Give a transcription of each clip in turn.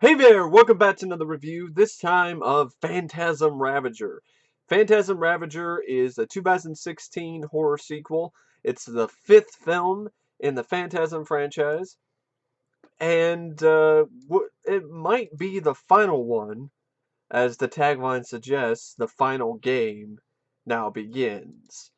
Hey there, welcome back to another review, this time of Phantasm Ravager. Phantasm Ravager is a 2016 horror sequel. It's the fifth film in the Phantasm franchise, and it might be the final one, as the tagline suggests, the final game now begins.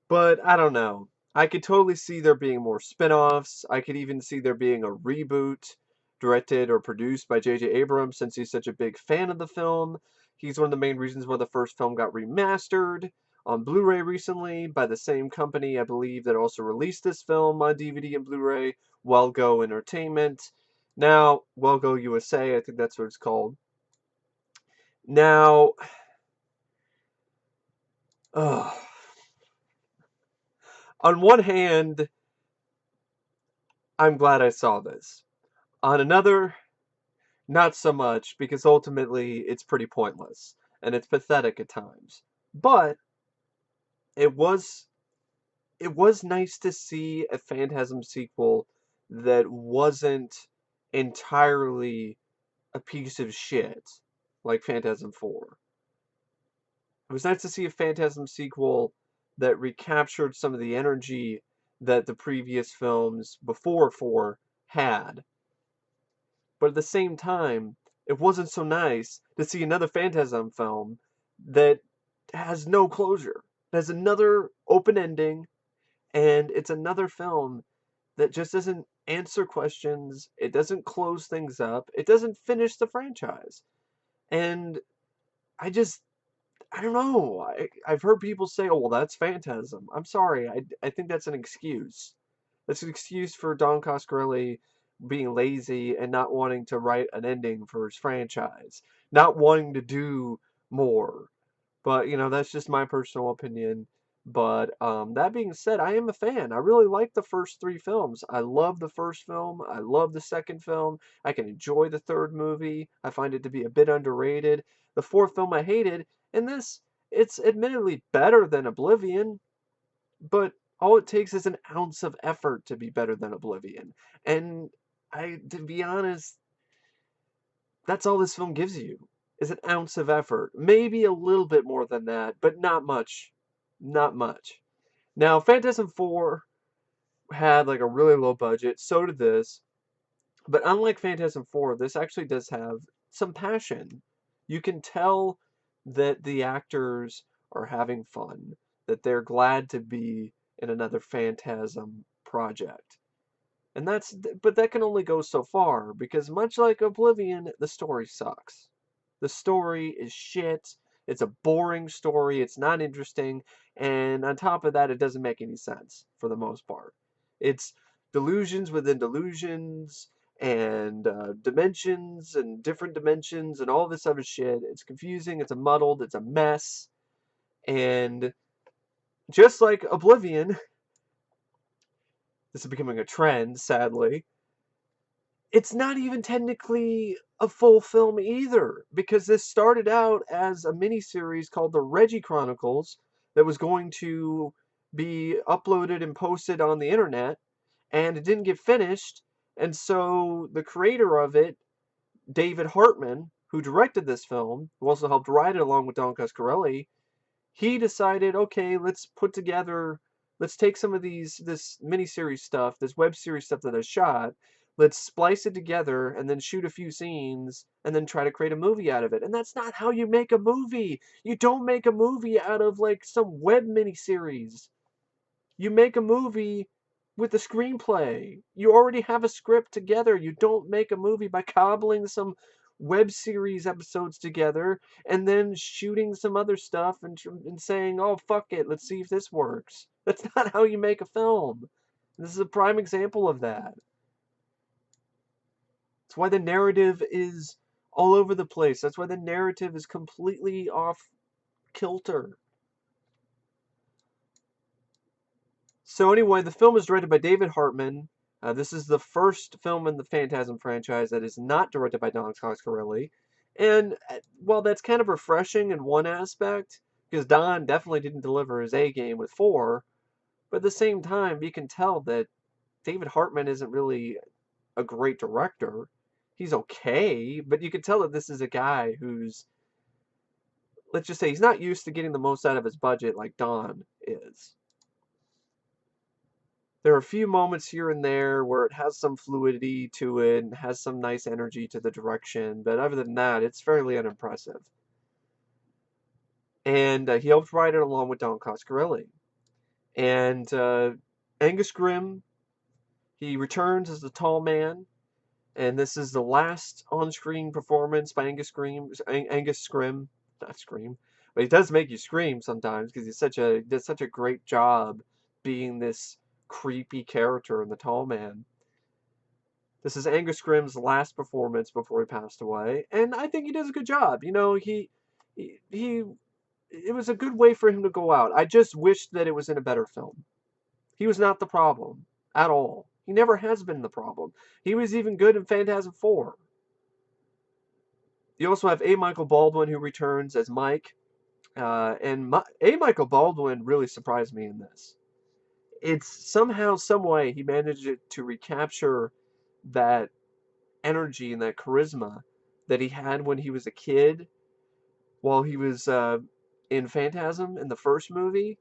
But I don't know. I could totally see there being more spin-offs. I could even see there being a reboot directed or produced by J.J. Abrams since he's such a big fan of the film. He's one of the main reasons why the first film got remastered on Blu-ray recently by the same company, I believe, that also released this film on DVD and Blu-ray, Wellgo Entertainment. Now, Wellgo USA, I think that's what it's called. Now, ugh. On one hand, I'm glad I saw this. On another, not so much, because ultimately it's pretty pointless, and it's pathetic at times. But it was it was nice to see a Phantasm sequel that wasn't entirely a piece of shit like Phantasm 4. It was nice to see a Phantasm sequel that recaptured some of the energy that the previous films before 4 had. But at the same time, it wasn't so nice to see another Phantasm film that has no closure. It has another open ending, and it's another film that just doesn't answer questions. It doesn't close things up. It doesn't finish the franchise. And I just, I don't know. I've heard people say, oh, well, that's Phantasm. I'm sorry. I think that's an excuse. That's an excuse for Don Coscarelli being lazy and not wanting to write an ending for his franchise, not wanting to do more. But, that's just my personal opinion. But that being said, I am a fan. I really like the first three films. I love the first film. I love the second film. I can enjoy the third movie. I find it to be a bit underrated. The fourth film I hated, and it's admittedly better than Oblivion, but all it takes is an ounce of effort to be better than Oblivion. And to be honest, that's all this film gives you is an ounce of effort. Maybe a little bit more than that, but not much. Not much. Now, Phantasm 4 had like a really low budget, so did this. But unlike Phantasm 4, this actually does have some passion. You can tell that the actors are having fun, that they're glad to be in another Phantasm project. But that can only go so far, because much like Oblivion, the story sucks. The story is shit. It's a boring story. It's not interesting. And on top of that, it doesn't make any sense for the most part. It's delusions within delusions and dimensions and different dimensions and all this other shit. It's confusing. It's a muddled. It's a mess. And just like Oblivion, this is becoming a trend, sadly. It's not even technically a full film either, because this started out as a miniseries called the Reggie Chronicles that was going to be uploaded and posted on the internet, and it didn't get finished. And so the creator of it, David Hartman, who directed this film, who also helped write it along with Don Coscarelli, he decided, okay, let's take some of this miniseries stuff, this web series stuff that I shot, let's splice it together and then shoot a few scenes and then try to create a movie out of it. And that's not how you make a movie. You don't make a movie out of like some web miniseries. You make a movie with a screenplay. You already have a script together. You don't make a movie by cobbling some web series episodes together and then shooting some other stuff and saying, oh, fuck it, let's see if this works. That's not how you make a film. This is a prime example of that. That's why the narrative is all over the place. That's why the narrative is completely off kilter. So anyway, the film is directed by David Hartman. This is the first film in the Phantasm franchise that is not directed by Don Coscarelli. And while that's kind of refreshing in one aspect, because Don definitely didn't deliver his A game with 4, but at the same time, you can tell that David Hartman isn't really a great director. he's okay, but you can tell that this is a guy who's, let's just say, he's not used to getting the most out of his budget like Don is. There are a few moments here and there where it has some fluidity to it and has some nice energy to the direction, but other than that, it's fairly unimpressive. And he helped write it along with Don Coscarelli. And Angus Scrimm, he returns as the tall man, and this is the last on-screen performance by Angus Scrimm, not Scream, but he does make you scream sometimes because does such a great job being this creepy character in the Tall Man. This is Angus Scrimm's last performance before he passed away, and I think he does a good job. You know, he it was a good way for him to go out. I just wished that it was in a better film. He was not the problem at all. He never has been the problem. He was even good in Phantasm 4. You also have A. Michael Baldwin, who returns as Mike. A. Michael Baldwin really surprised me in this. It's somehow, some way, he managed to recapture that energy and that charisma that he had when he was a kid, while he was in Phantasm in the first movie.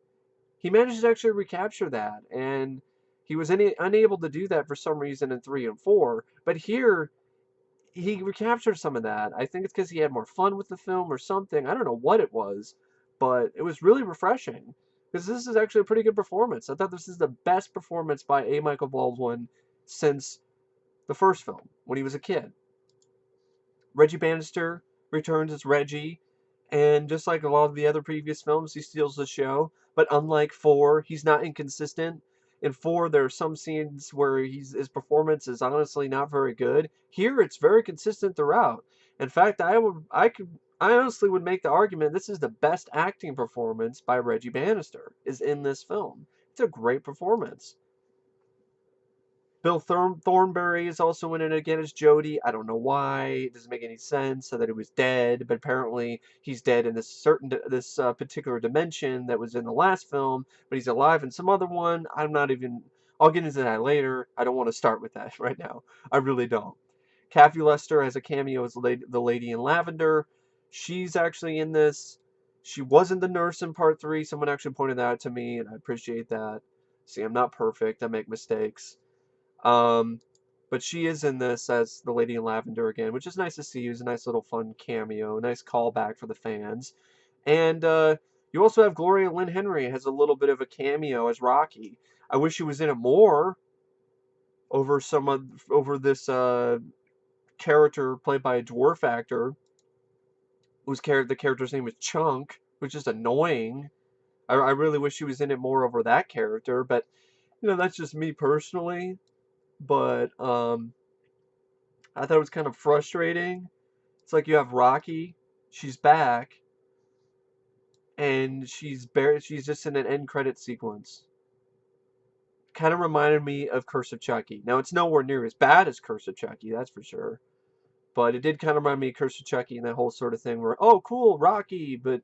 He managed to actually recapture that, and he was unable to do that for some reason in 3 and 4. But here, he recaptured some of that. I think it's because he had more fun with the film or something. I don't know what it was, but it was really refreshing because this is actually a pretty good performance. I thought this is the best performance by A. Michael Baldwin since the first film when he was a kid. Reggie Bannister returns as Reggie, and just like a lot of the other previous films, he steals the show. But unlike 4, he's not inconsistent. In 4, there are some scenes where his performance is honestly not very good. Here, it's very consistent throughout. In fact, I honestly would make the argument this is the best acting performance by Reggie Bannister is in this film. It's a great performance. Bill Thornbury is also in it again as Jody. I don't know why. It doesn't make any sense. So that he was dead, but apparently he's dead in this particular dimension that was in the last film, but he's alive in some other one. I'm not even. I'll get into that later. I don't want to start with that right now. I really don't. Kathy Lester has a cameo as the lady in lavender. She's actually in this. She wasn't the nurse in part 3. Someone actually pointed that out to me, and I appreciate that. See, I'm not perfect. I make mistakes. Um, but she is in this as the Lady in Lavender again, which is nice to see. It was a nice little fun cameo, a nice callback for the fans. And you also have Gloria Lynne Henry has a little bit of a cameo as Rocky. I wish she was in it more over this character played by a dwarf actor the character's name is Chunk, which is annoying. I really wish she was in it more over that character, but that's just me personally. But I thought it was kind of frustrating. It's like you have Rocky, she's back, and she's just in an end credit sequence. Kind of reminded me of Curse of Chucky. Now it's nowhere near as bad as Curse of Chucky, that's for sure. But it did kind of remind me of Curse of Chucky and that whole sort of thing where, oh cool, Rocky, but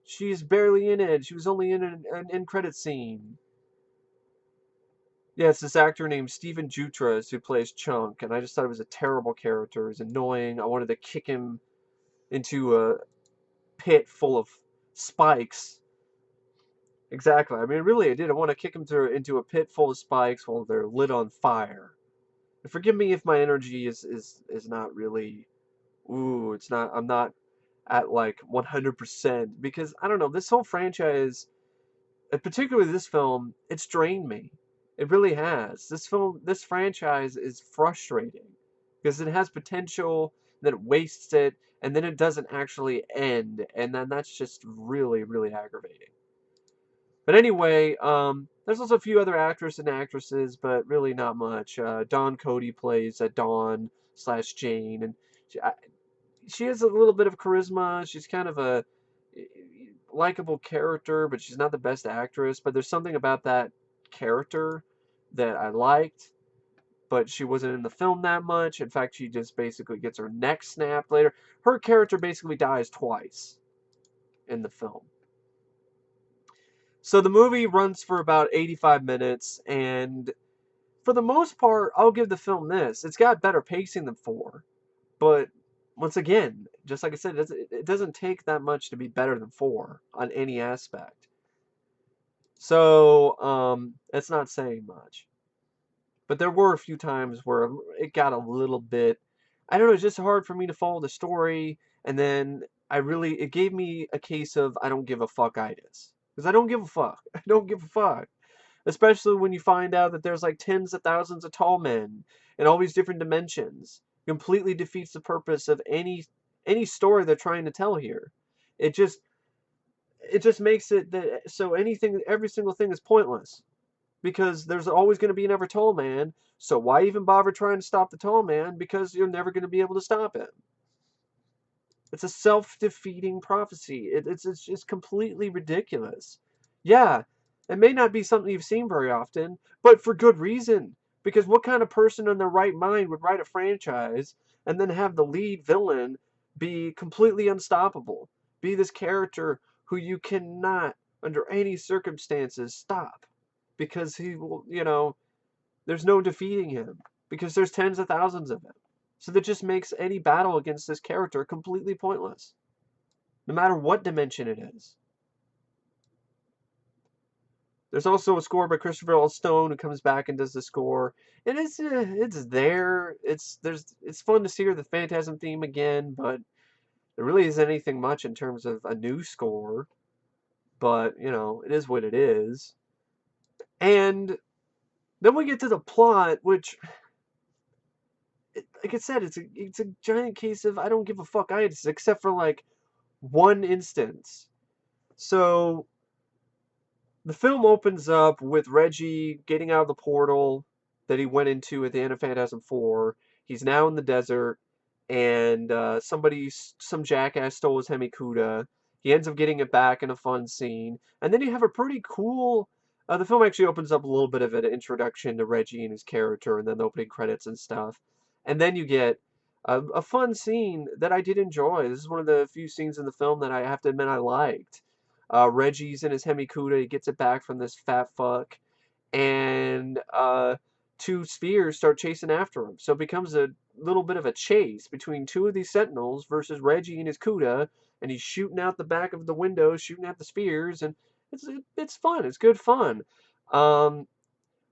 she's barely in it. She was only in an end credit scene. Yeah, it's this actor named Stephen Jutra who plays Chunk, and I just thought it was a terrible character. It was annoying. I wanted to kick him into a pit full of spikes. Exactly. I mean, really, I did. I want to kick him into a pit full of spikes while they're lit on fire. And forgive me if my energy is not really. Ooh, it's not. I'm not at like 100% because I don't know. This whole franchise, and particularly this film, it's drained me. It really has. This franchise is frustrating because it has potential, then it wastes it, and then it doesn't actually end, and then that's just really, really aggravating. But anyway, there's also a few other actors and actresses, but really not much. Cody plays Dawn slash Jane, and she has a little bit of charisma. She's kind of a likable character, but she's not the best actress. But there's something about that character that I liked, but she wasn't in the film that much. In fact, she just basically gets her neck snapped later. Her character basically dies twice in the film. So the movie runs for about 85 minutes, and for the most part, I'll give the film this. It's got better pacing than 4. But once again, just like I said, it doesn't take that much to be better than 4 on any aspect. So, it's not saying much. But there were a few times where it got a little bit, I don't know, it's just hard for me to follow the story. And then it gave me a case of I don't give a fuck-itis. Because I don't give a fuck. I don't give a fuck. Especially when you find out that there's like tens of thousands of tall men in all these different dimensions. Completely defeats the purpose of any story they're trying to tell here. It just it just makes it that so every single thing is pointless because there's always going to be another tall man. So why even bother trying to stop the tall man? Because you're never going to be able to stop him. It's a self-defeating prophecy. It's just completely ridiculous. Yeah, it may not be something you've seen very often, but for good reason. Because what kind of person in their right mind would write a franchise and then have the lead villain be completely unstoppable? Be this character who you cannot, under any circumstances, stop. Because he will, there's no defeating him. Because there's tens of thousands of them. So that just makes any battle against this character completely pointless. No matter what dimension it is. There's also a score by Christopher L. Stone who comes back and does the score. And it's there. It's fun to hear the Phantasm theme again, but there really isn't anything much in terms of a new score. But, it is what it is. And then we get to the plot, which, like I said, it's a giant case of I don't give a fuck itis, except for like one instance. So the film opens up with Reggie getting out of the portal that he went into at the end of Phantasm 4. He's now in the desert, and some jackass stole his Hemikuta. He ends up getting it back in a fun scene. And then you have a pretty cool... the film actually opens up a little bit of an introduction to Reggie and his character, and then the opening credits and stuff. And then you get a fun scene that I did enjoy. This is one of the few scenes in the film that I have to admit I liked. Reggie's in his Hemikuta. He gets it back from this fat fuck. And two spheres start chasing after him. So it becomes a little bit of a chase between two of these sentinels versus Reggie and his Kuda. And he's shooting out the back of the window, shooting at the spheres. And it's fun. It's good fun.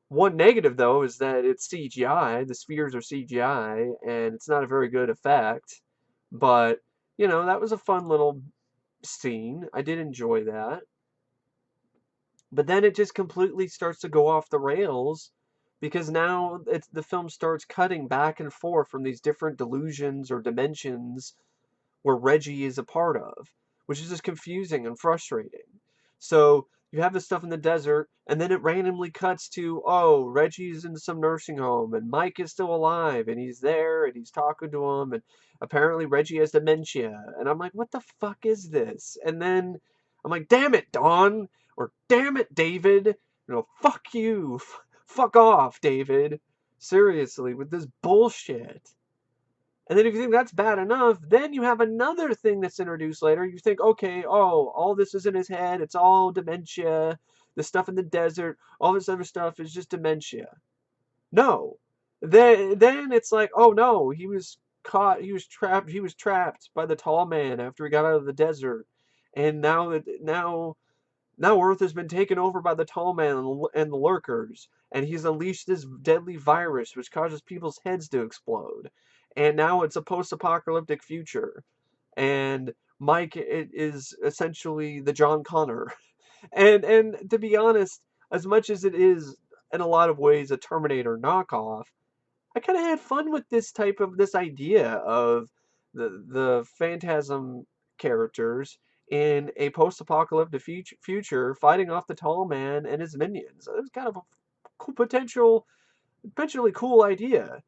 One negative, though, is that it's CGI. The spheres are CGI. And it's not a very good effect. But, that was a fun little scene. I did enjoy that. But then it just completely starts to go off the rails because now the film starts cutting back and forth from these different delusions or dimensions where Reggie is a part of, which is just confusing and frustrating. So you have this stuff in the desert, and then it randomly cuts to, oh, Reggie's in some nursing home, and Mike is still alive, and he's there, and he's talking to him, and apparently Reggie has dementia. And I'm like, what the fuck is this? And then I'm like, damn it, Dawn, or damn it, David. Fuck you. Fuck off, David. Seriously, with this bullshit. And then if you think that's bad enough, then you have another thing that's introduced later. You think, okay, oh, all this is in his head. It's all dementia. The stuff in the desert, all this other stuff is just dementia. No. Then it's like, oh no, he was caught, he was trapped by the tall man after he got out of the desert. And now Earth has been taken over by the tall man and the lurkers, and he's unleashed this deadly virus which causes people's heads to explode. And now it's a post-apocalyptic future. And Mike is essentially the John Connor. And to be honest, as much as it is in a lot of ways a Terminator knockoff, I kind of had fun with this idea of the Phantasm characters in a post-apocalyptic future fighting off the tall man and his minions. It was kind of a cool, potentially cool idea.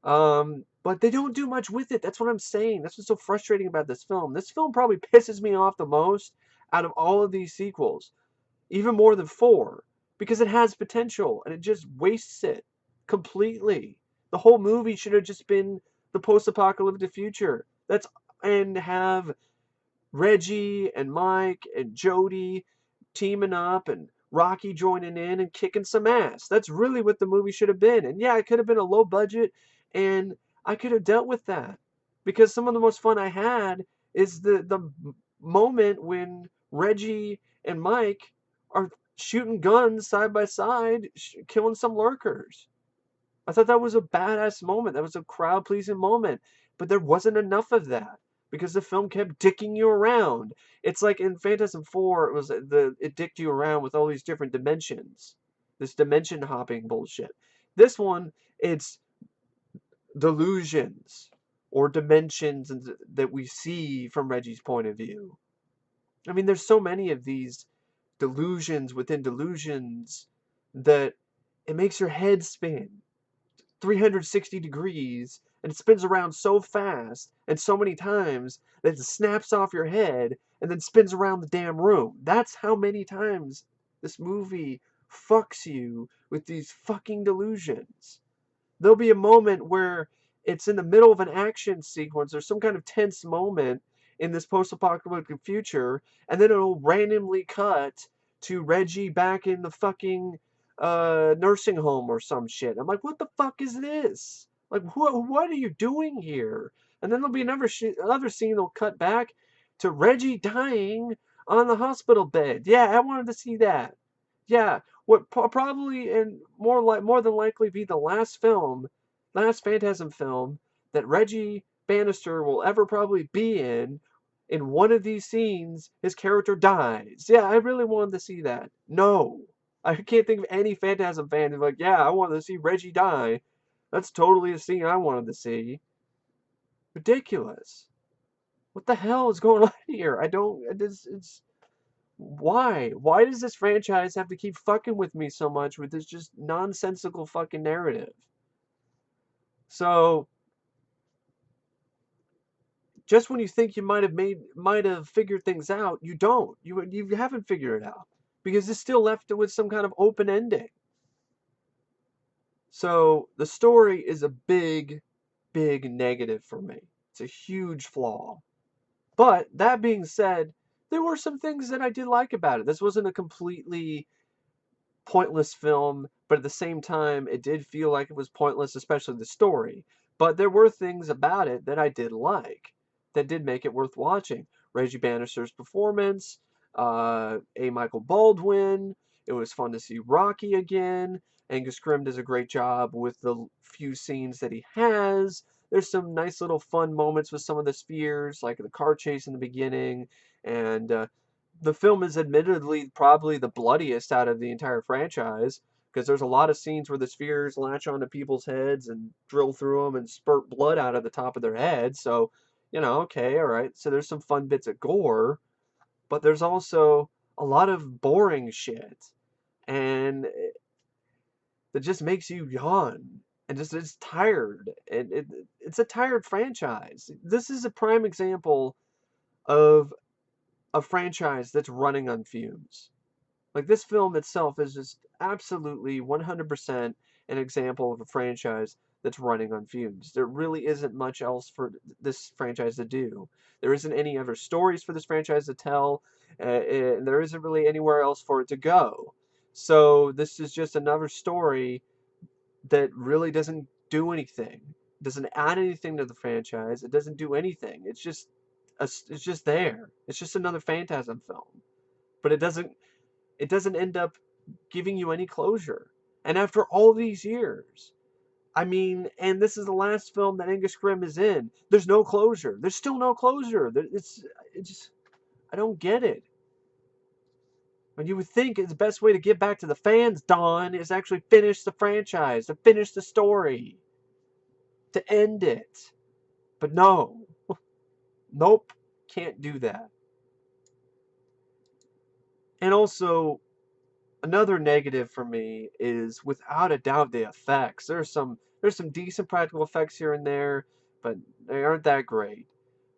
But they don't do much with it. That's what I'm saying. That's what's so frustrating about this film. This film probably pisses me off the most out of all of these sequels. Even more than 4. Because it has potential and it just wastes it completely. The whole movie should have just been the post-apocalyptic future. And have Reggie and Mike and Jody teaming up and Rocky joining in and kicking some ass. That's really what the movie should have been. And yeah, it could have been a low budget, and I could have dealt with that. Because some of the most fun I had is the moment when Reggie and Mike are shooting guns side by side, killing some lurkers. I thought that was a badass moment. That was a crowd pleasing moment. But there wasn't enough of that because the film kept dicking you around. It's like in Phantasm 4, it dicked you around with all these different dimensions. This dimension hopping bullshit. This one, it's delusions or dimensions that we see from Reggie's point of view. I mean, there's so many of these delusions within delusions that it makes your head spin 360 degrees, and it spins around so fast and so many times that it snaps off your head and then spins around the damn room. That's how many times this movie fucks you with these fucking delusions. There'll be a moment where it's in the middle of an action sequence or some kind of tense moment in this post-apocalyptic future, and then it'll randomly cut to Reggie back in the fucking nursing home or some shit. I'm like, what the fuck is this? Like, what are you doing here? And then there'll be another scene that'll cut back to Reggie dying on the hospital bed. Yeah, I wanted to see that. Yeah, what probably and more than likely be the last Phantasm film that Reggie Bannister will ever probably be in. In one of these scenes, his character dies. Yeah, I really wanted to see that. No, I can't think of any Phantasm fan who's like, yeah, I wanted to see Reggie die. That's totally a scene I wanted to see. Ridiculous. What the hell is going on here? I don't. It's why? Why does this franchise have to keep fucking with me so much with this just nonsensical fucking narrative? So, just when you think you might have figured things out, you don't. You haven't figured it out because it's still left with some kind of open ending. So, the story is a big negative for me. It's a huge flaw. But that being said, there were some things that I did like about it. This wasn't a completely pointless film, but at the same time, it did feel like it was pointless, especially the story. But there were things about it that I did like, that did make it worth watching. Reggie Bannister's performance, A. Michael Baldwin. It was fun to see Rocky again. Angus Scrimm does a great job with the few scenes that he has. There's some nice little fun moments with some of the spheres, like the car chase in the beginning, and the film is admittedly probably the bloodiest out of the entire franchise because there's a lot of scenes where the spheres latch onto people's heads and drill through them and spurt blood out of the top of their heads. So, okay, all right. So there's some fun bits of gore, but there's also a lot of boring shit and that just makes you yawn and just it's tired. And it's a tired franchise. This is a prime example of a franchise that's running on fumes. Like this film itself is just absolutely 100% an example of a franchise that's running on fumes. There really isn't much else for this franchise to do. There isn't any other stories for this franchise to tell, and there isn't really anywhere else for it to go. So this is just another story that really doesn't do anything. It doesn't add anything to the franchise. It doesn't do anything. It's just there. It's just another Phantasm film. But it doesn't end up giving you any closure. And after all these years, I mean, and this is the last film that Angus Scrimm is in. There's no closure. There's still no closure. I don't get it. When you would think the best way to get back to the fans, Don, is actually finish the franchise, to finish the story, to end it. But no. Nope. Can't do that. And also, another negative for me is without a doubt the effects. There's some decent practical effects here and there, but they aren't that great.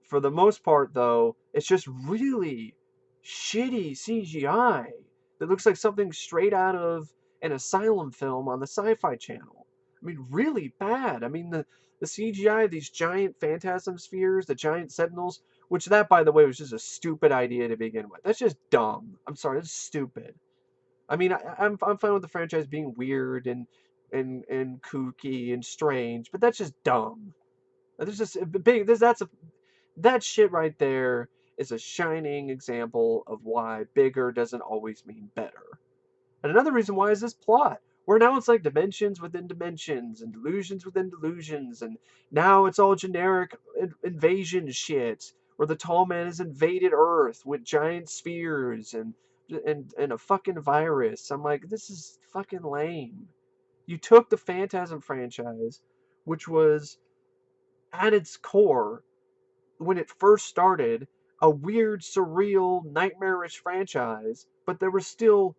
For the most part though, it's just really shitty CGI that looks like something straight out of an asylum film on the Sci-Fi Channel. I mean, really bad. I mean, the CGI of these giant phantasm spheres, the giant sentinels, which that, by the way, was just a stupid idea to begin with. That's just dumb. I'm sorry, that's stupid. I mean, I'm fine with the franchise being weird and kooky and strange, but that's just dumb. There's just a big that shit right there is a shining example of why bigger doesn't always mean better. And another reason why is this plot, where now it's like dimensions within dimensions and delusions within delusions, and now it's all generic invasion shit, where the tall man has invaded Earth with giant spheres and a fucking virus. I'm like, this is fucking lame. You took the Phantasm franchise, which was at its core, when it first started, a weird, surreal, nightmarish franchise, but it was still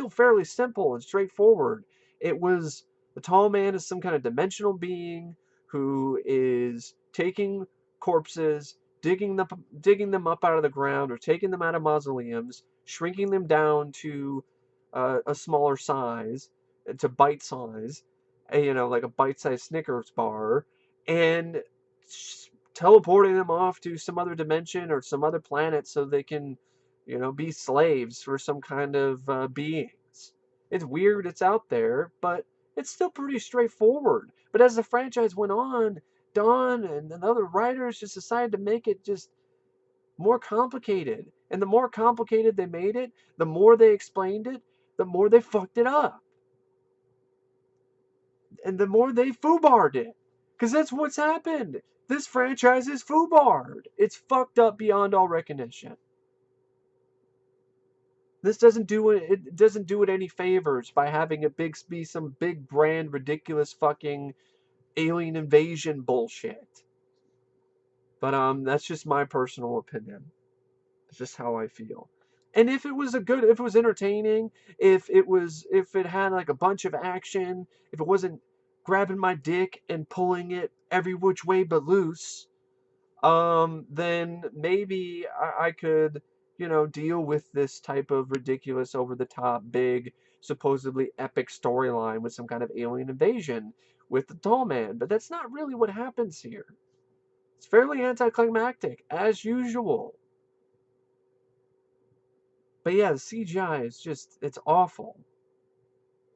fairly simple and straightforward. It was the tall man is some kind of dimensional being who is taking corpses, digging them up out of the ground or taking them out of mausoleums, shrinking them down to a smaller size, to bite size, like a bite-sized Snickers bar, and teleporting them off to some other dimension or some other planet so they can be slaves for some kind of beings. It's weird, it's out there, but it's still pretty straightforward. But as the franchise went on, Don and other writers just decided to make it just more complicated. And the more complicated they made it, the more they explained it, the more they fucked it up. And the more they foobarred it. Because that's what's happened. This franchise is foobarred. It's fucked up beyond all recognition. This doesn't do it any favors by having it be some big brand ridiculous fucking alien invasion bullshit. But that's just my personal opinion. It's just how I feel. And if it was entertaining, if it had like a bunch of action, if it wasn't grabbing my dick and pulling it every which way but loose, then maybe I could, deal with this type of ridiculous, over the top, big, supposedly epic storyline with some kind of alien invasion with the tall man. But that's not really what happens here. It's fairly anticlimactic, as usual. But yeah, the CGI is it's awful.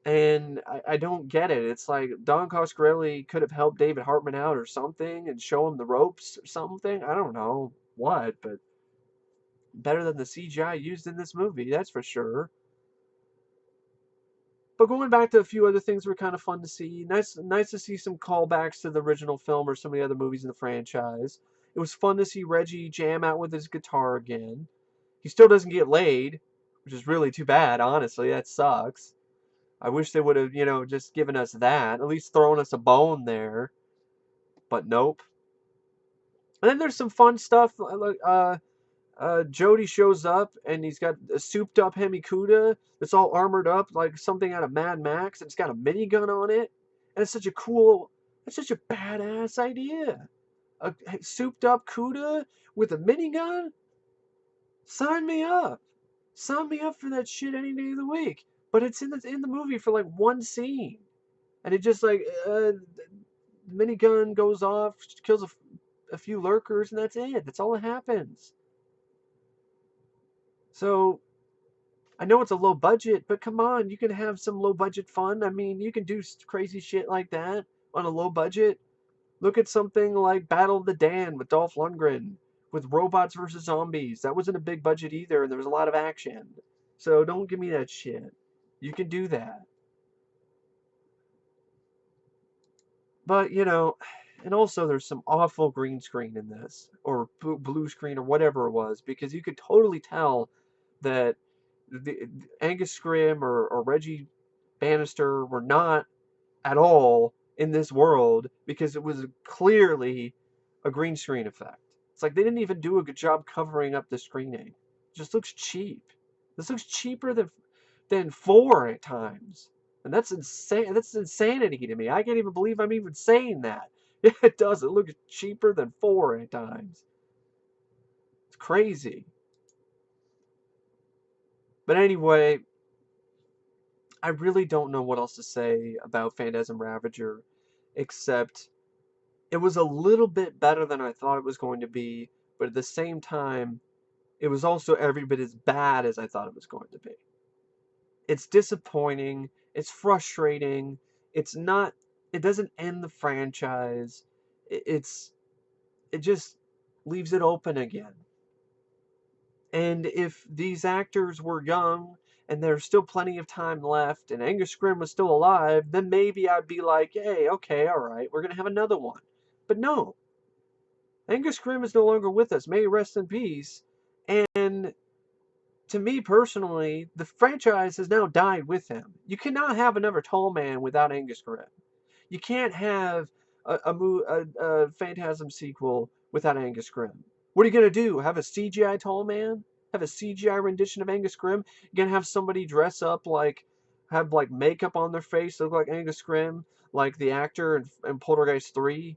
And I don't get it. It's like Don Coscarelli could have helped David Hartman out or something and show him the ropes or something. I don't know what, but better than the CGI used in this movie, that's for sure. But going back to a few other things were kind of fun to see. Nice to see some callbacks to the original film or some of the other movies in the franchise. It was fun to see Reggie jam out with his guitar again. He still doesn't get laid, which is really too bad, honestly. That sucks. I wish they would have, just given us that, at least thrown us a bone there. But nope. And then there's some fun stuff. Jody shows up and he's got a souped up Hemikuda that's all armored up like something out of Mad Max. And it's got a minigun on it. And it's such a badass idea. A souped up Cuda with a minigun? Sign me up. Sign me up for that shit any day of the week. But it's in the movie for like one scene. And it just like, the minigun goes off, kills a few lurkers, and that's it. That's all that happens. So I know it's a low budget, but come on, you can have some low budget fun. I mean, you can do crazy shit like that on a low budget. Look at something like Battle of the Dan with Dolph Lundgren with robots versus zombies. That wasn't a big budget either, and there was a lot of action. So don't give me that shit. You can do that. But, and also there's some awful green screen in this, or blue screen, or whatever it was, because you could totally tell that the Angus Scrimm or Reggie Bannister were not at all in this world because it was clearly a green screen effect. It's like they didn't even do a good job covering up the screening. It just looks cheap. This looks cheaper than 4 at times. And that's insane. That's insanity to me. I can't even believe I'm even saying that. Yeah, it does. It looks cheaper than 4 at times. It's crazy. But anyway, I really don't know what else to say about Phantasm Ravager, except it was a little bit better than I thought it was going to be, but at the same time, it was also every bit as bad as I thought it was going to be. It's disappointing. It's frustrating. It's not. It doesn't end the franchise. It just leaves it open again. And if these actors were young and there's still plenty of time left and Angus Scrimm was still alive, then maybe I'd be like, hey, okay, all right, we're going to have another one. But no, Angus Scrimm is no longer with us. May he rest in peace. And to me personally, the franchise has now died with him. You cannot have another Tall Man without Angus Scrimm. You can't have a Phantasm sequel without Angus Scrimm. What are you going to do? Have a CGI Tall Man? Have a CGI rendition of Angus Scrimm? You're going to have somebody dress up have like makeup on their face, look like Angus Scrimm, like the actor in Poltergeist 3,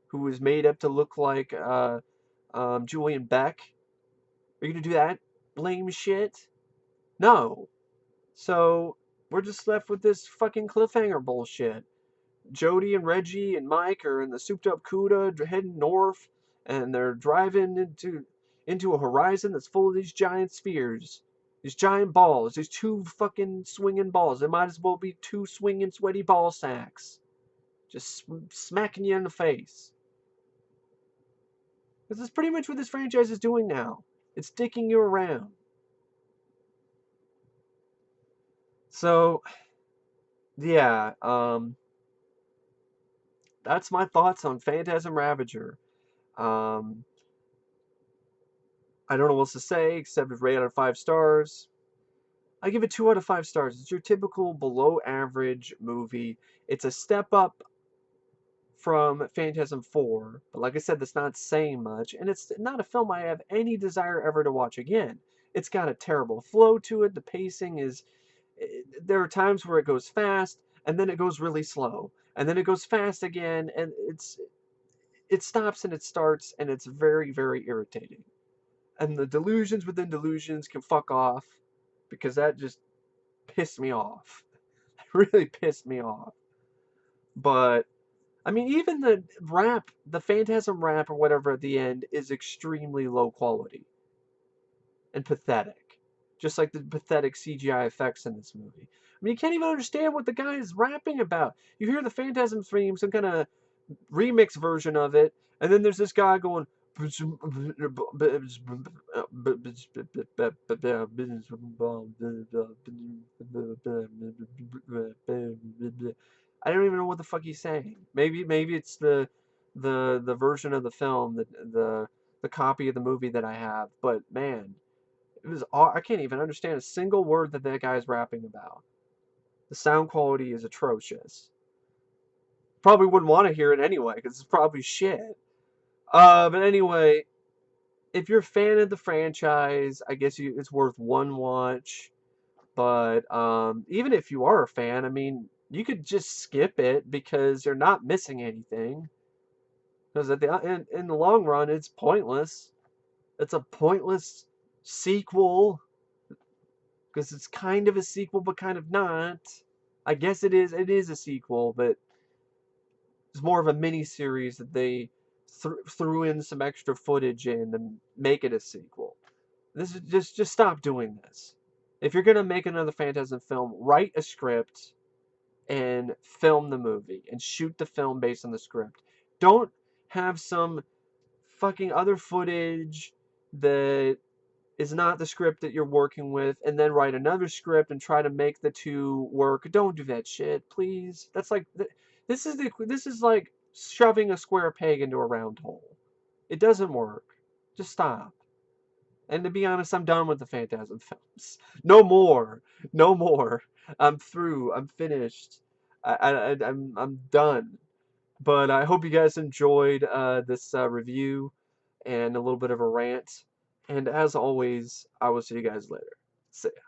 who was made up to look like Julian Beck? Are you going to do that lame shit? No. So, we're just left with this fucking cliffhanger bullshit. Jody and Reggie and Mike are in the souped up Cuda heading north, and they're driving into a horizon that's full of these giant spheres. These giant balls. These two fucking swinging balls. They might as well be two swinging sweaty ball sacks. Just smacking you in the face. Because that's pretty much what this franchise is doing now. It's dicking you around. So, yeah, that's my thoughts on Phantasm Ravager. Um, I don't know what else to say except it's rated out of 5 stars. I give it 2 out of 5 stars. It's your typical below average movie. It's a step up from Phantasm 4, but like I said, that's not saying much, and it's not a film I have any desire ever to watch again. It's got a terrible flow to it. The pacing is. There are times where it goes fast, and then it goes really slow, and then it goes fast again, and it stops and it starts, and it's very, very irritating. And the delusions within delusions can fuck off, because that just pissed me off. It really pissed me off. But I mean, even the Phantasm rap or whatever at the end is extremely low quality and pathetic. Just like the pathetic CGI effects in this movie. I mean, you can't even understand what the guy is rapping about. You hear the Phantasm theme, some kind of remix version of it, and then there's this guy going. I don't even know what the fuck he's saying. Maybe it's the version of the film, the copy of the movie that I have. But man, I can't even understand a single word that guy's rapping about. The sound quality is atrocious. Probably wouldn't want to hear it anyway, because it's probably shit. But anyway, if you're a fan of the franchise, I guess it's worth one watch. But even if you are a fan, I mean, you could just skip it because you're not missing anything. Because in the long run, it's pointless. It's a pointless sequel because it's kind of a sequel, but kind of not. I guess it is. It is a sequel, but it's more of a mini series that they threw in some extra footage in to make it a sequel. This is just stop doing this. If you're gonna make another Phantasm film, write a script and film the movie and shoot the film based on the script. Don't have some fucking other footage that is not the script that you're working with and then write another script and try to make the two work. Don't do that shit, please. That's like this is like shoving a square peg into a round hole. It doesn't work. Just stop. And to be honest, I'm done with the Phantasm films. No more. No more. I'm through. I'm finished. I'm done. But I hope you guys enjoyed this review and a little bit of a rant. And as always, I will see you guys later. See ya.